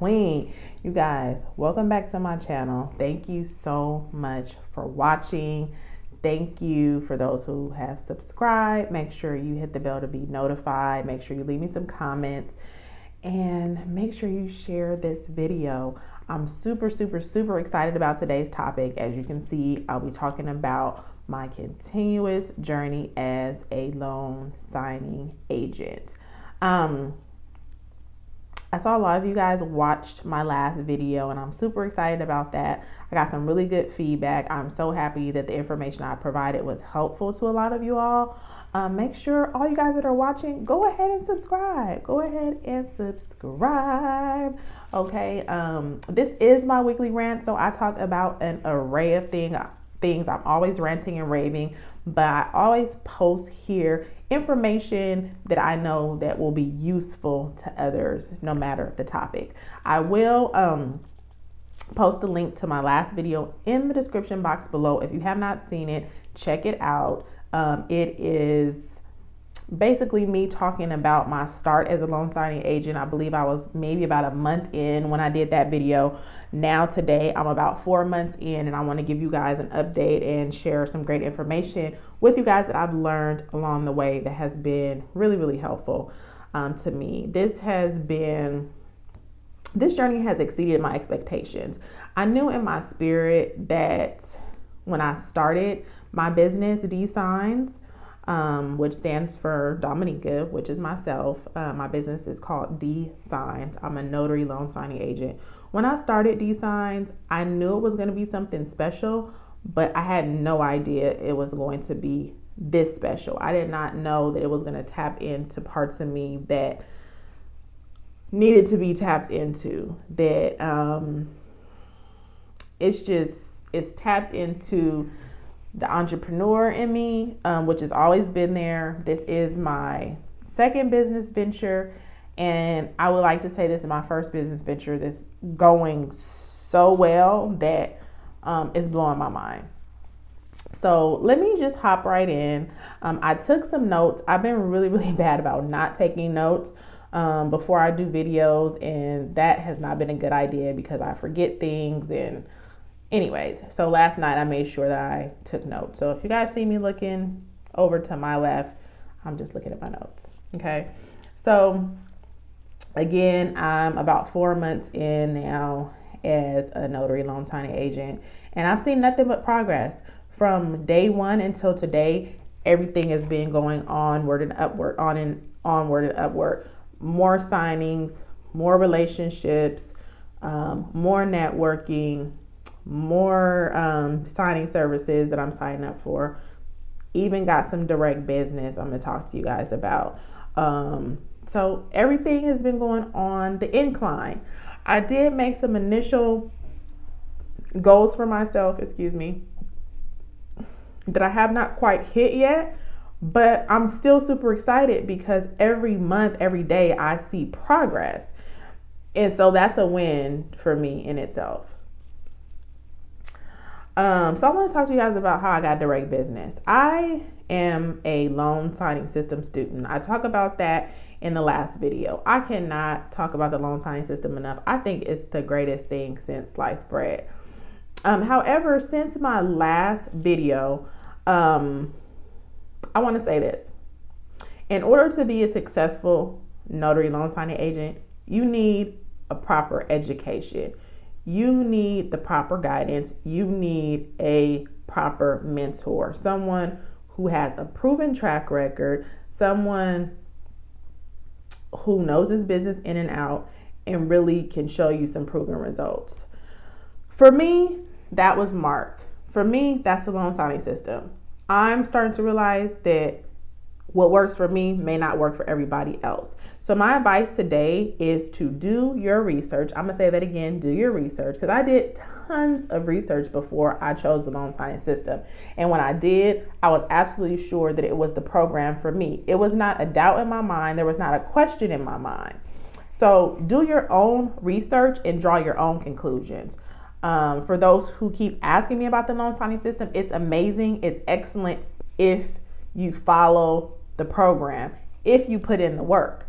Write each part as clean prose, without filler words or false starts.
queen. You guys, welcome back to my channel. Thank you so much for watching. Thank you for those who have subscribed. Make sure you hit the bell to be notified. Make sure you leave me some comments and make sure you share this video. I'm super excited about today's topic. As you can see, I'll be talking about my continuous journey as a loan signing agent. I saw a lot of you guys watched my last video and I'm super excited about that. I got some really good feedback. I'm so happy that the information I provided was helpful to a lot of you all. Make sure all you guys that are watching, go ahead and subscribe. Okay, this is my weekly rant, so I talk about an array of things. I'm always ranting and raving, but I always post here information that I know that will be useful to others, no matter the topic. I will post the link to my last video in the description box below. If you have not seen it, check it out. It is basically me talking about my start as a loan signing agent. I believe I was maybe about a month in when I did that video. Now today I'm about 4 months in, and I want to give you guys an update and share some great information with you guys that I've learned along the way that has been really helpful to me. This journey has exceeded my expectations. I knew in my spirit that when I started my business, D Signs, which stands for Dominica, which is myself. My business is called D Signs. I'm a notary loan signing agent. When I started D Signs, I knew it was going to be something special, but I had no idea it was going to be this special. I did not know that it was going to tap into parts of me that needed to be tapped into. That it's tapped into the entrepreneur in me, which has always been there. This is my second business venture, and I would like to say this is my first business venture that's going so well that it's blowing my mind. So let me just hop right in. I took some notes. I've been really bad about not taking notes before I do videos, and that has not been a good idea because I forget things. And anyways, so last night I made sure that I took notes. So if you guys see me looking over to my left, I'm just looking at my notes. Okay. So again, I'm about 4 months in now as a notary loan signing agent, and I've seen nothing but progress from day one until today. Everything has been going onward and upward, onward and upward. More signings, more relationships, more networking, more signing services that I'm signing up for. Even got some direct business I'm going to talk to you guys about. So everything has been going on the incline. I did make some initial goals for myself, that I have not quite hit yet, but I'm still super excited because every month, every day I see progress. And so that's a win for me in itself. So I want to talk to you guys about how I got direct business. I am a loan signing system student. I talk about that in the last video. I cannot talk about the loan signing system enough. I think it's the greatest thing since sliced bread. However, since my last video, I want to say this. In order to be a successful notary loan signing agent, you need a proper education. You need the proper guidance. You need a proper mentor, someone who has a proven track record, someone who knows his business in and out and really can show you some proven results. For me, that was Mark. For me, that's the loan signing system. I'm starting to realize that what works for me may not work for everybody else. So my advice today is to do your research. I'm going to say that again, do your research, because I did tons of research before I chose the loan signing system. And when I did, I was absolutely sure that it was the program for me. It was not a doubt in my mind. There was not a question in my mind. So do your own research and draw your own conclusions. For those who keep asking me about the loan signing system, it's amazing. It's excellent if you follow the program, if you put in the work.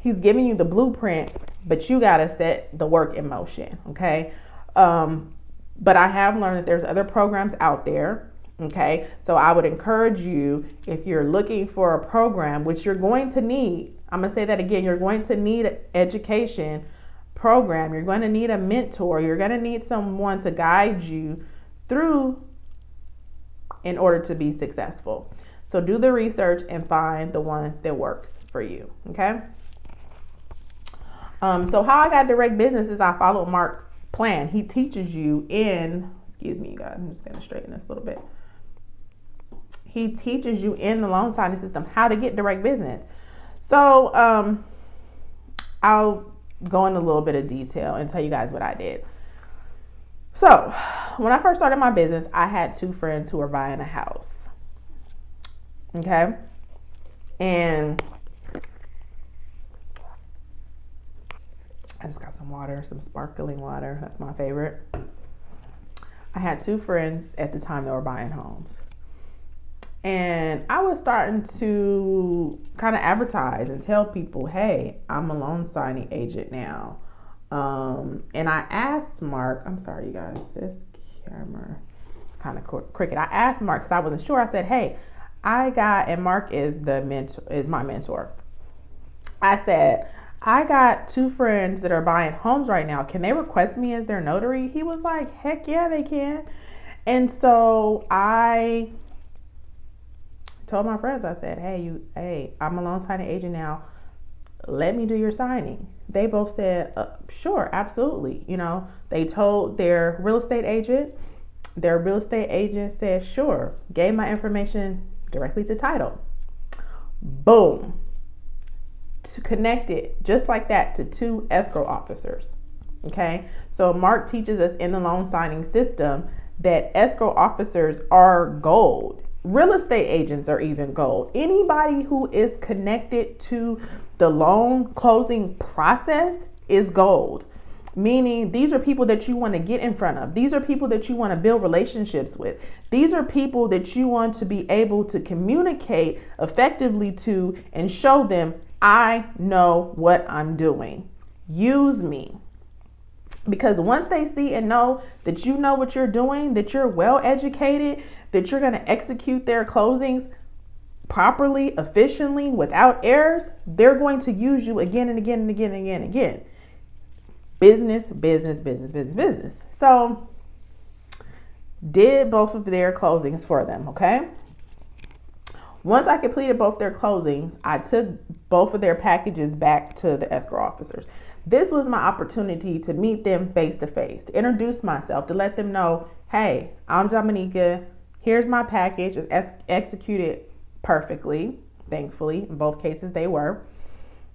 He's giving you the blueprint, but you got to set the work in motion. Okay. But I have learned that there's other programs out there. Okay. So I would encourage you, if you're looking for a program, which you're going to need, I'm going to say that again, you're going to need an education program. You're going to need a mentor. You're going to need someone to guide you through in order to be successful. So do the research and find the one that works for you. Okay. So how I got direct business is I followed Mark's plan. He teaches you excuse me, you guys, I'm just going to straighten this a little bit. He teaches you in the loan signing system how to get direct business. So I'll go into a little bit of detail and tell you guys what I did. So when I first started my business, I had 2 friends who were buying a house. Okay. And I just got some water, some sparkling water. That's my favorite. I had 2 friends at the time that were buying homes. And I was starting to kind of advertise and tell people, hey, I'm a loan signing agent now. And I asked Mark, I'm sorry, you guys, this camera is kind of crooked. I asked Mark because I wasn't sure. I said, hey, and Mark is my mentor. I said, I got 2 friends that are buying homes right now. Can they request me as their notary? He was like, heck yeah, they can. And so I told my friends, I said, hey, I'm a loan signing agent now. Let me do your signing. They both said, sure, absolutely. They told their real estate agent. Their real estate agent said, sure. Gave my information directly to title. Boom. Connected just like that to 2 escrow officers. Okay. So Mark teaches us in the loan signing system that escrow officers are gold. Real estate agents are even gold. Anybody who is connected to the loan closing process is gold. Meaning these are people that you want to get in front of. These are people that you want to build relationships with. These are people that you want to be able to communicate effectively to and show them, I know what I'm doing. Use me. Because once they see and know that you know what you're doing, that you're well educated, that you're going to execute their closings properly, efficiently, without errors, they're going to use you again and again and again and again and again. Business, business, business, business, business. So did both of their closings for them, okay? Once I completed both their closings, I took both of their packages back to the escrow officers. This was my opportunity to meet them face to face, to introduce myself, to let them know, hey, I'm Dominica. Here's my package. It's executed perfectly, thankfully. In both cases, they were.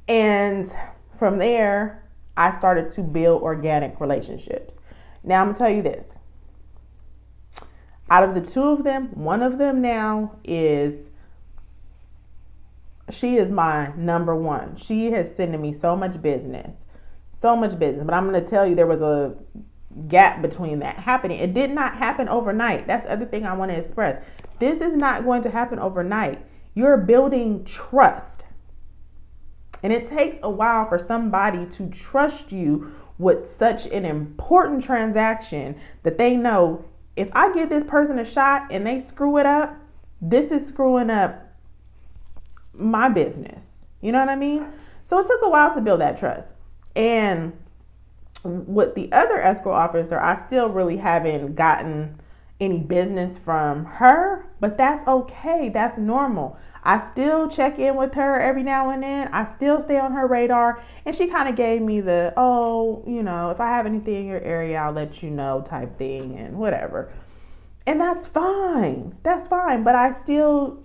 And from there, I started to build organic relationships. Now, I'm going to tell you this. Out of the 2 of them, one of them now she is my number 1. She has sent me so much business. But I'm going to tell you, there was a gap between that happening. It did not happen overnight. That's the other thing I want to express. This is not going to happen overnight. You're building trust. And it takes a while for somebody to trust you with such an important transaction that they know, if I give this person a shot and they screw it up, this is screwing up my business. You know what I mean? So it took a while to build that trust. And with the other escrow officer, I still really haven't gotten any business from her, but that's okay. That's normal. I still check in with her every now and then. I still stay on her radar. And she kind of gave me the, if I have anything in your area, I'll let you know type thing and whatever. And that's fine. That's fine. But I still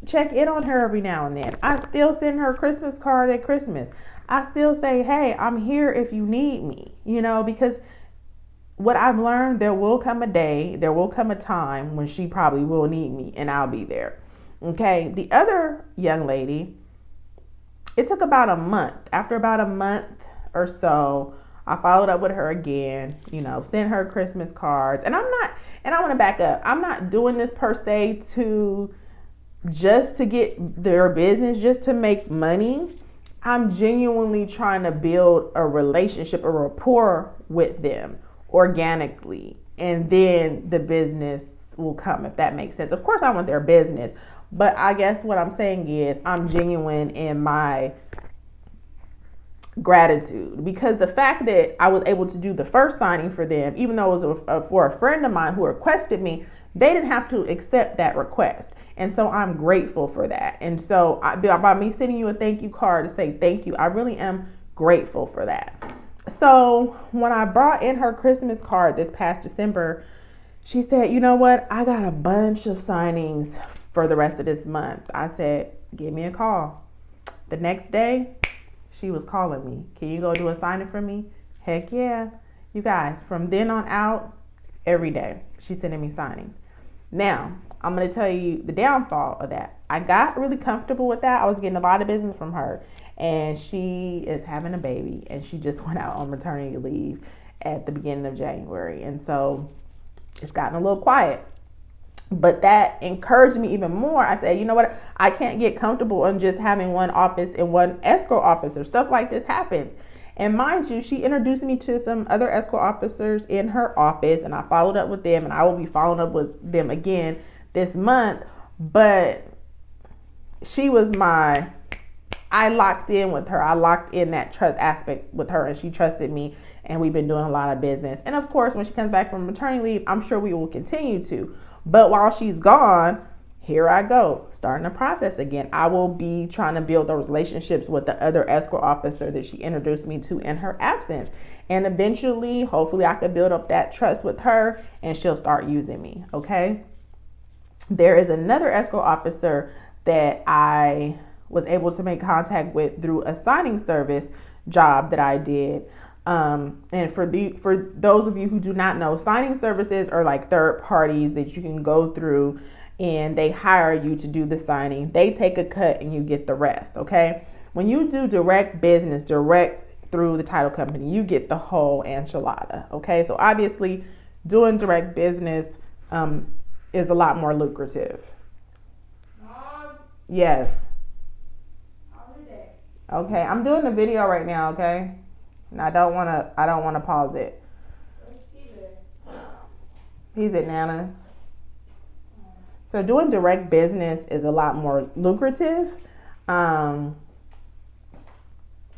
check in on her every now and then. I still send her a Christmas card at Christmas. I still say, hey, I'm here if you need me, because what I've learned, there will come a time when she probably will need me and I'll be there. Okay. The other young lady, it took about a month. After about a month or so, I followed up with her again, sent her Christmas cards. And I want to back up. I'm not doing this per se just to get their business, just to make money. I'm genuinely trying to build a relationship, a rapport with them organically. And then the business will come, if that makes sense. Of course, I want their business. But I guess what I'm saying is I'm genuine in my gratitude, because the fact that I was able to do the first signing for them, even though it was for a friend of mine who requested me, they didn't have to accept that request. And so I'm grateful for that. And so by me sending you a thank you card to say thank you, I really am grateful for that. So when I brought in her Christmas card this past December, she said, you know what? I got a bunch of signings for the rest of this month. I said, give me a call. The next day, she was calling me. Can you go do a signing for me? Heck yeah. You guys, from then on out, every day, she's sending me signings. Now, I'm going to tell you the downfall of that. I got really comfortable with that. I was getting a lot of business from her. And she is having a baby. And she just went out on maternity leave at the beginning of January. And so it's gotten a little quiet. But that encouraged me even more. I said, you know what? I can't get comfortable in just having one office and one escrow officer. Stuff like this happens. And mind you, she introduced me to some other escrow officers in her office, and I followed up with them, and I will be following up with them again this month. But she was I locked in with her. I locked in that trust aspect with her, and she trusted me, and we've been doing a lot of business. And of course, when she comes back from maternity leave, I'm sure we will continue to. But while she's gone, here I go, starting the process again. I will be trying to build those relationships with the other escrow officer that she introduced me to in her absence. And eventually, hopefully, I could build up that trust with her and she'll start using me, okay? There is another escrow officer that I was able to make contact with through a signing service job that I did. And for those of you who do not know, signing services are like third parties that you can go through, and they hire you to do the signing. They take a cut and you get the rest. Okay. When you do direct business, direct through the title company, you get the whole enchilada. Okay. So obviously doing direct business, is a lot more lucrative. Yes. Okay. I'm doing a video right now. Okay. And I don't want to pause it. He's at Nana's. So doing direct business is a lot more lucrative. I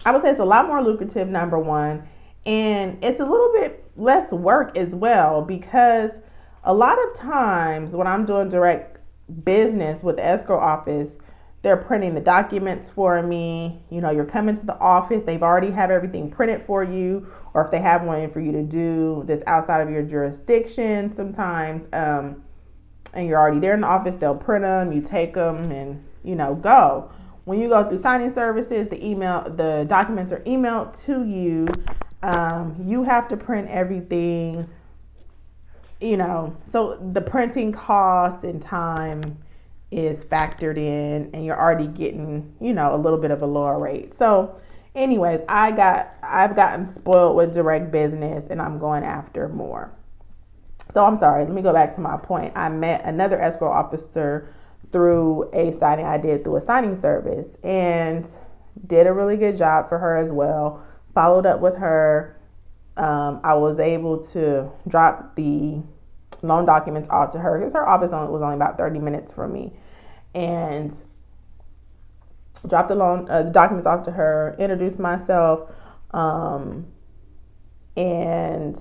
would say it's a lot more lucrative, number one. And it's a little bit less work as well, because a lot of times when I'm doing direct business with the escrow office, they're printing the documents for me. You know, you're coming to the office, they've already have everything printed for you, or if they have one for you to do that's outside of your jurisdiction sometimes, and you're already there in the office, they'll print them, you take them, and go. When you go through signing services, the documents are emailed to you. You have to print everything, so the printing cost and time is factored in, and you're already getting, a little bit of a lower rate. So anyways, I've gotten spoiled with direct business, and I'm going after more. So I'm sorry, let me go back to my point. I met another escrow officer through a signing I did through a signing service, and did a really good job for her as well. Followed up with her. I was able to drop the loan documents off to her because her office was only about 30 minutes from me, and dropped the documents off to her, introduced myself, and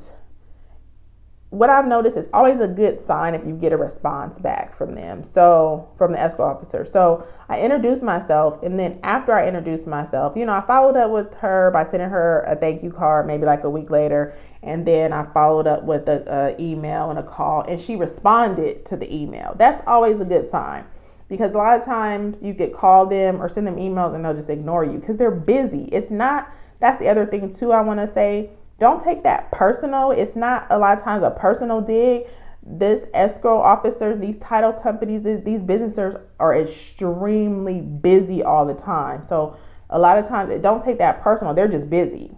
what I've noticed is always a good sign if you get a response back from them. So from the escrow officer. So I introduced myself, and then after I introduced myself, I followed up with her by sending her a thank you card maybe like a week later, and then I followed up with a email and a call, and she responded to the email. That's always a good sign, because a lot of times you could call them or send them emails and they'll just ignore you because they're busy. That's the other thing too I want to say. Don't take that personal. It's not a lot of times a personal dig. This escrow officers, these title companies, these businesses are extremely busy all the time. So a lot of times, don't take that personal. They're just busy.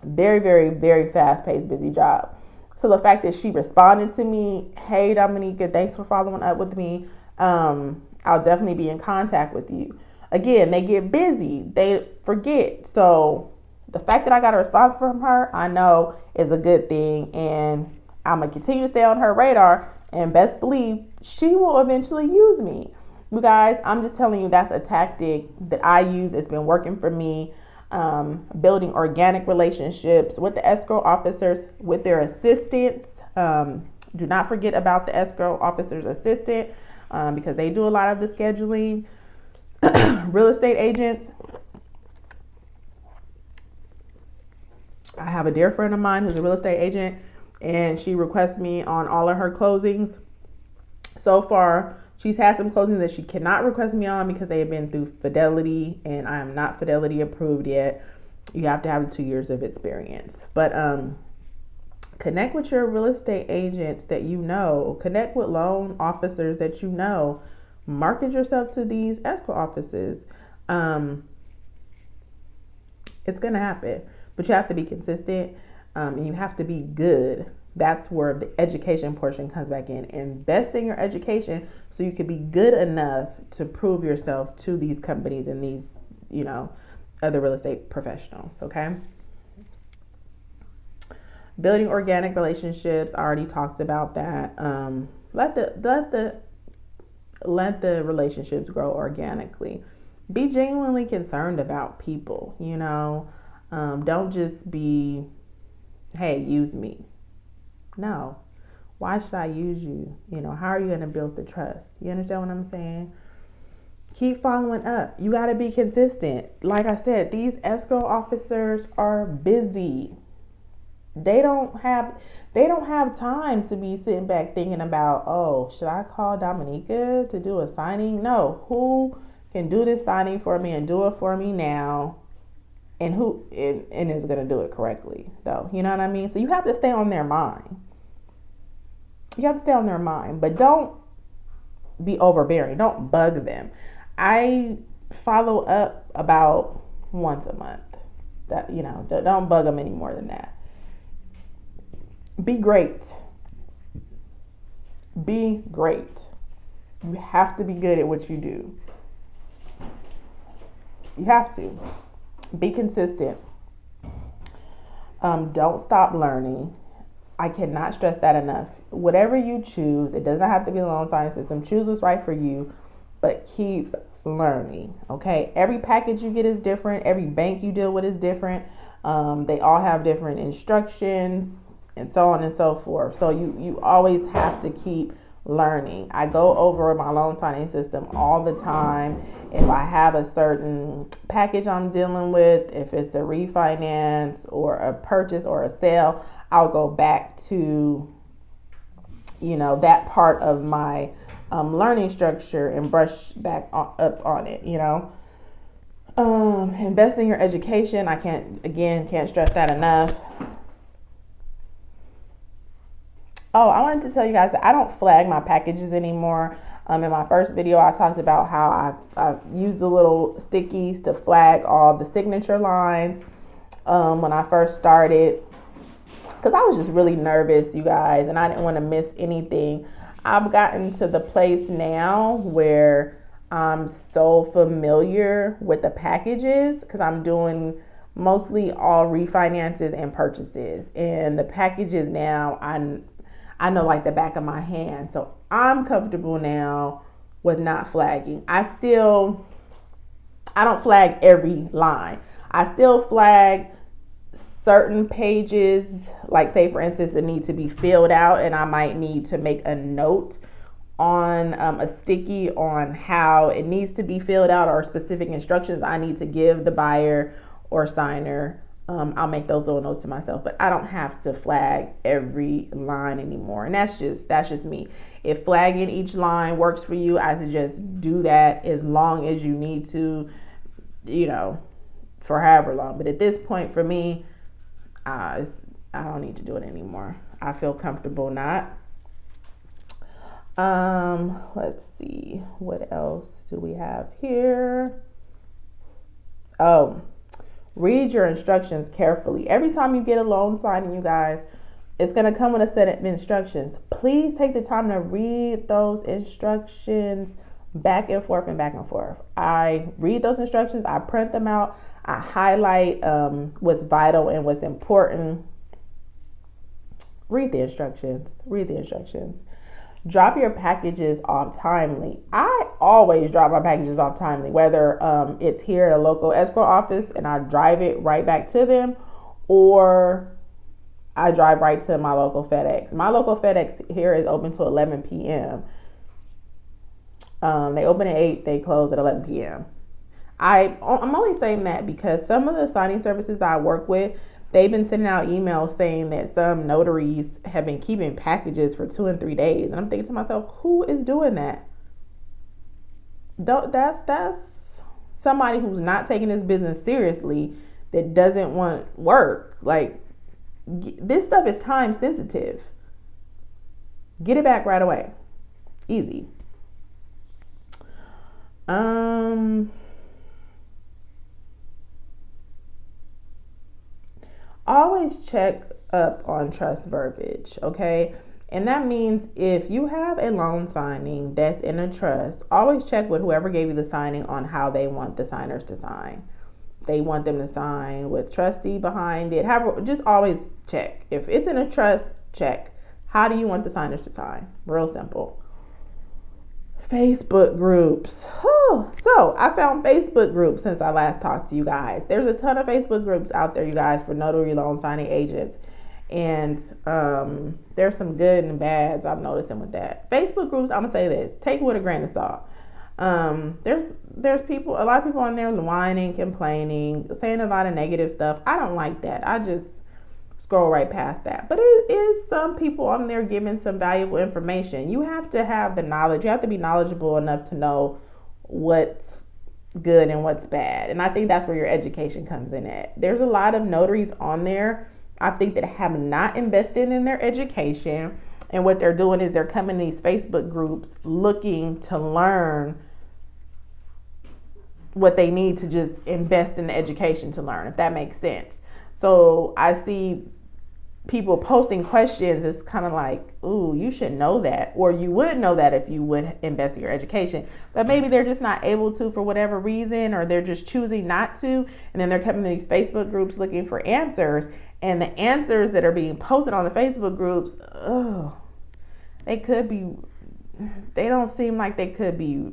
Very, very, very fast-paced, busy job. So the fact that she responded to me, hey, Dominica, thanks for following up with me. I'll definitely be in contact with you. again, they get busy, they forget. So the fact that I got a response from her, I know is a good thing, and I'm gonna continue to stay on her radar, and best believe she will eventually use me. You guys, I'm just telling you, that's a tactic that I use. It's been working for me. Building organic relationships with the escrow officers, with their assistants. Do not forget about the escrow officer's assistant, because they do a lot of the scheduling. Real estate agents. I have a dear friend of mine who's a real estate agent, and she requests me on all of her closings. So far, she's had some closings that she cannot request me on because they have been through Fidelity, and I am not Fidelity approved yet. You have to have 2 years of experience. But connect with your real estate agents that you know. Connect with loan officers that you know. Market yourself to these escrow offices. It's going to happen, but you have to be consistent, and you have to be good. That's where the education portion comes back in. Invest in your education so you can be good enough to prove yourself to these companies and these, other real estate professionals. Okay. Building organic relationships. I already talked about that. Let the relationships grow organically. Be genuinely concerned about people. Don't just be, hey, use me. No. Why should I use you? How are you going to build the trust? You understand what I'm saying? Keep following up. You got to be consistent. Like I said, these escrow officers are busy. They don't have time to be sitting back thinking about, oh, should I call Dominica to do a signing? No. Who can do this signing for me and do it for me now? And who is going to do it correctly, though? You know what I mean? So you have to stay on their mind. But don't be overbearing. Don't bug them. I follow up about once a month. Don't bug them any more than that. Be great. Be great. You have to be good at what you do. You have to. Be consistent. Don't stop learning. I cannot stress that enough. Whatever you choose, it does not have to be a loan signing system. Choose what's right for you, but keep learning. Okay. Every package you get is different. Every bank you deal with is different. They all have different instructions and so on and so forth. So you always have to keep learning. I go over my loan signing system all the time. If I have a certain package I'm dealing with, if it's a refinance or a purchase or a sale, I'll go back to, that part of my learning structure and brush back up on it, Invest in your education. I can't stress that enough. Oh, I wanted to tell you guys that I don't flag my packages anymore. In my first video, I talked about how I've used the little stickies to flag all the signature lines when I first started, because I was just really nervous, you guys, and I didn't want to miss anything. I've gotten to the place now where I'm so familiar with the packages because I'm doing mostly all refinances and purchases, and the packages now I know like the back of my hand. So I'm comfortable now with not flagging. I don't flag every line. I still flag certain pages, like say for instance, it needs to be filled out and I might need to make a note on a sticky on how it needs to be filled out or specific instructions I need to give the buyer or signer. I'll make those little notes to myself, but I don't have to flag every line anymore. And that's just me. If flagging each line works for you, I suggest do that as long as you need to, for however long. But at this point for me, I don't need to do it anymore. I feel comfortable not. Let's see, what else do we have here? Oh, read your instructions carefully. Every time you get a loan signing, you guys, it's going to come with a set of instructions. Please take the time to read those instructions back and forth and back and forth. I read those instructions, I print them out, I highlight what's vital and what's important. Read the instructions. Drop your packages off timely. I always drop my packages off timely, whether it's here at a local escrow office and I drive it right back to them, or I drive right to my local FedEx. My local FedEx here is open to 11 p.m. They open at 8, they close at 11 p.m. I'm only saying that because some of the signing services that I work with, they've been sending out emails saying that some notaries have been keeping packages for 2 and 3 days. And I'm thinking to myself, who is doing that? That's somebody who's not taking this business seriously, that doesn't want work. Like, this stuff is time sensitive. Get it back right away. Easy. Always check up on trust verbiage, okay? And that means if you have a loan signing that's in a trust, always check with whoever gave you the signing on how they want the signers to sign. They want them to sign with trustee behind it. Just always check. If it's in a trust, check. How do you want the signers to sign? Real simple. Facebook groups. So I found Facebook groups since I last talked to you guys. There's a ton of Facebook groups out there, you guys, for notary loan signing agents. And there's some good and bads I'm noticing with that. Facebook groups, I'm gonna say this, take it with a grain of salt. There's people, a lot of people on there whining, complaining, saying a lot of negative stuff. I don't like that. I just scroll right past that. But it is some people on there giving some valuable information. You have to have the knowledge. You have to be knowledgeable enough to know what's good and what's bad. And I think that's where your education comes in at. There's a lot of notaries on there, I think, that have not invested in their education. And what they're doing is they're coming to these Facebook groups looking to learn what they need to just invest in the education to learn, if that makes sense. So I see people posting questions. It's kind of like, ooh, you should know that, or you would know that if you would invest in your education. But maybe they're just not able to for whatever reason, or they're just choosing not to. And then they're coming to these Facebook groups looking for answers. And the answers that are being posted on the Facebook groups, they don't seem like they could be,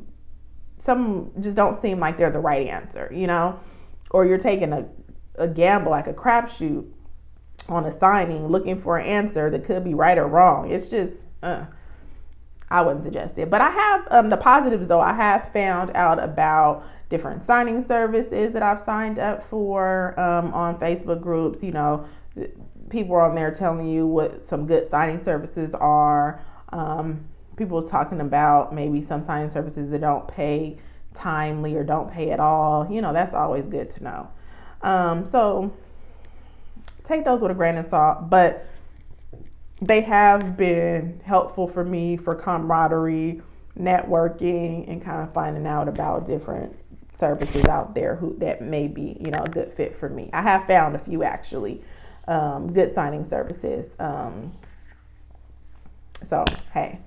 some just don't seem like they're the right answer, you know? Or you're taking a gamble, like a crapshoot on a signing, looking for an answer that could be right or wrong. It's just, I wouldn't suggest it. But I have the positives though. I have found out about different signing services that I've signed up for on Facebook groups. You know, people are on there telling you what some good signing services are. People talking about maybe some signing services that don't pay timely or don't pay at all. You know, that's always good to know. So take those with a grain of salt, but they have been helpful for me for camaraderie, networking, and kind of finding out about different services out there that may be, you know, a good fit for me. I have found a few actually, good signing services. So, hey,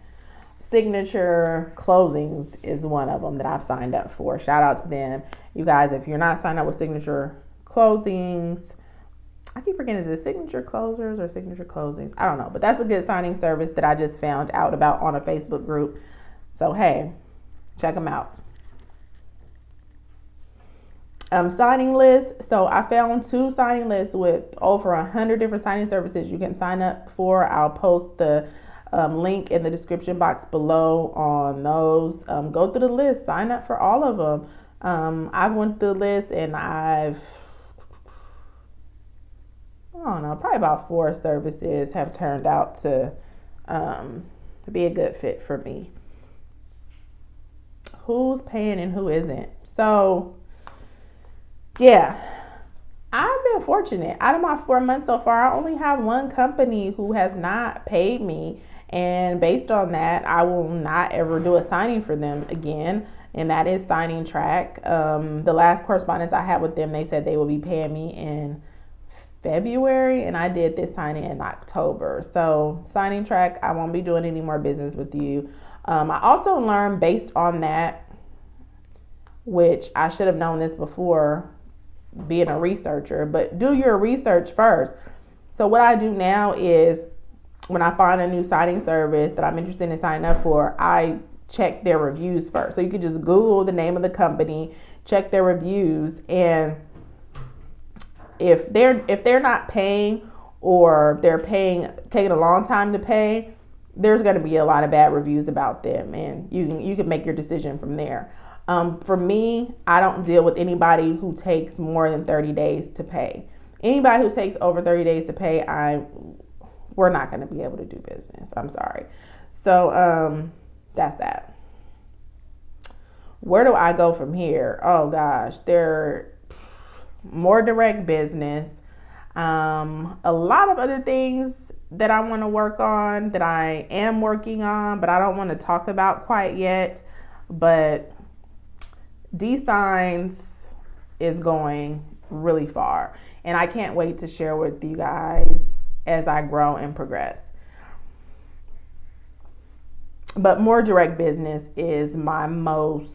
Signature Closings is one of them that I've signed up for. Shout out to them. You guys, if you're not signed up with Signature Closings, I keep forgetting, is it Signature Closers or Signature Closings? I don't know, but that's a good signing service that I just found out about on a Facebook group. So, hey, check them out. Signing lists. So I found 2 signing lists with over 100 different signing services you can sign up for. I'll post the link in the description box below on those. Go through the list, sign up for all of them. I went through the list and I don't know, probably about 4 services have turned out to be a good fit for me. Who's paying and who isn't? So, yeah, I've been fortunate. Out of my 4 months so far, I only have one company who has not paid me. And based on that, I will not ever do a signing for them again. And that is Signing Track. The last correspondence I had with them, they said they will be paying me in February, and I did this signing in October. So Signing Track, I won't be doing any more business with you. I also learned based on that which I should have known this before being a researcher, but do your research first. So what I do now is when I find a new citing service that I'm interested in signing up for, I check their reviews first. So you can just Google the name of the company, check their reviews, and if they're not paying, or they're taking a long time to pay, there's going to be a lot of bad reviews about them, and you can make your decision from there. For me, I don't deal with anybody who takes more than 30 days to pay. Anybody who takes over 30 days to pay, we're not going to be able to do business. I'm sorry. So that's that. Where do I go from here? Oh gosh, more direct business. A lot of other things that I want to work on, that I am working on, but I don't want to talk about quite yet. But D-Signs is going really far, and I can't wait to share with you guys as I grow and progress. But more direct business is my most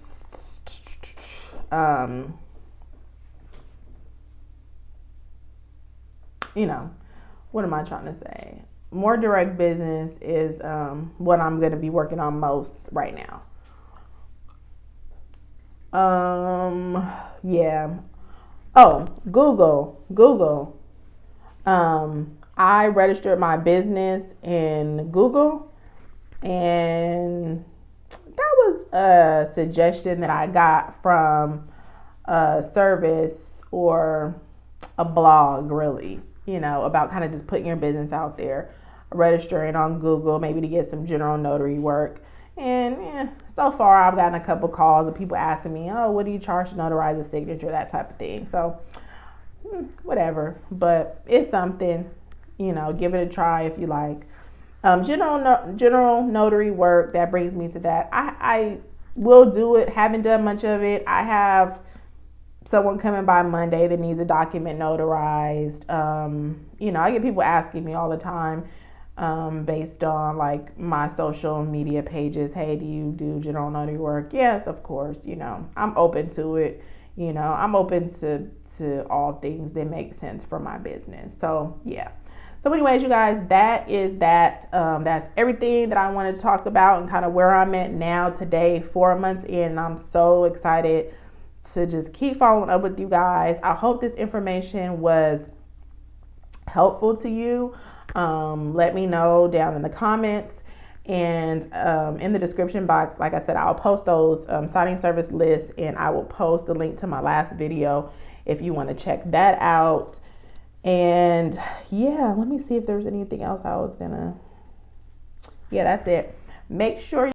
what am I trying to say? More direct business is what I'm going to be working on most right now. Yeah. Oh, Google. I registered my business in Google, and that was a suggestion that I got from a service or a blog, really, about kind of just putting your business out there, registering on Google, maybe to get some general notary work. And so far I've gotten a couple calls of people asking me, oh, what do you charge to notarize a signature, that type of thing. So whatever, but it's something, give it a try if you like. General notary work, that brings me to that. I will do it, haven't done much of it. I have someone coming by Monday that needs a document notarized. I get people asking me all the time, based on like my social media pages, hey, do you do general notary work? Yes, of course. I'm open to it. I'm open to all things that make sense for my business. So yeah. So anyways, you guys, that's everything that I wanted to talk about, and kind of where I'm at now today, 4 months in. I'm so excited to just keep following up with you guys. I hope this information was helpful to you. Let me know down in the comments, and in the description box, like I said, I'll post those signing service lists, and I will post the link to my last video if you want to check that out. And yeah, let me see if there's anything else I was gonna. Yeah, that's it. Make sure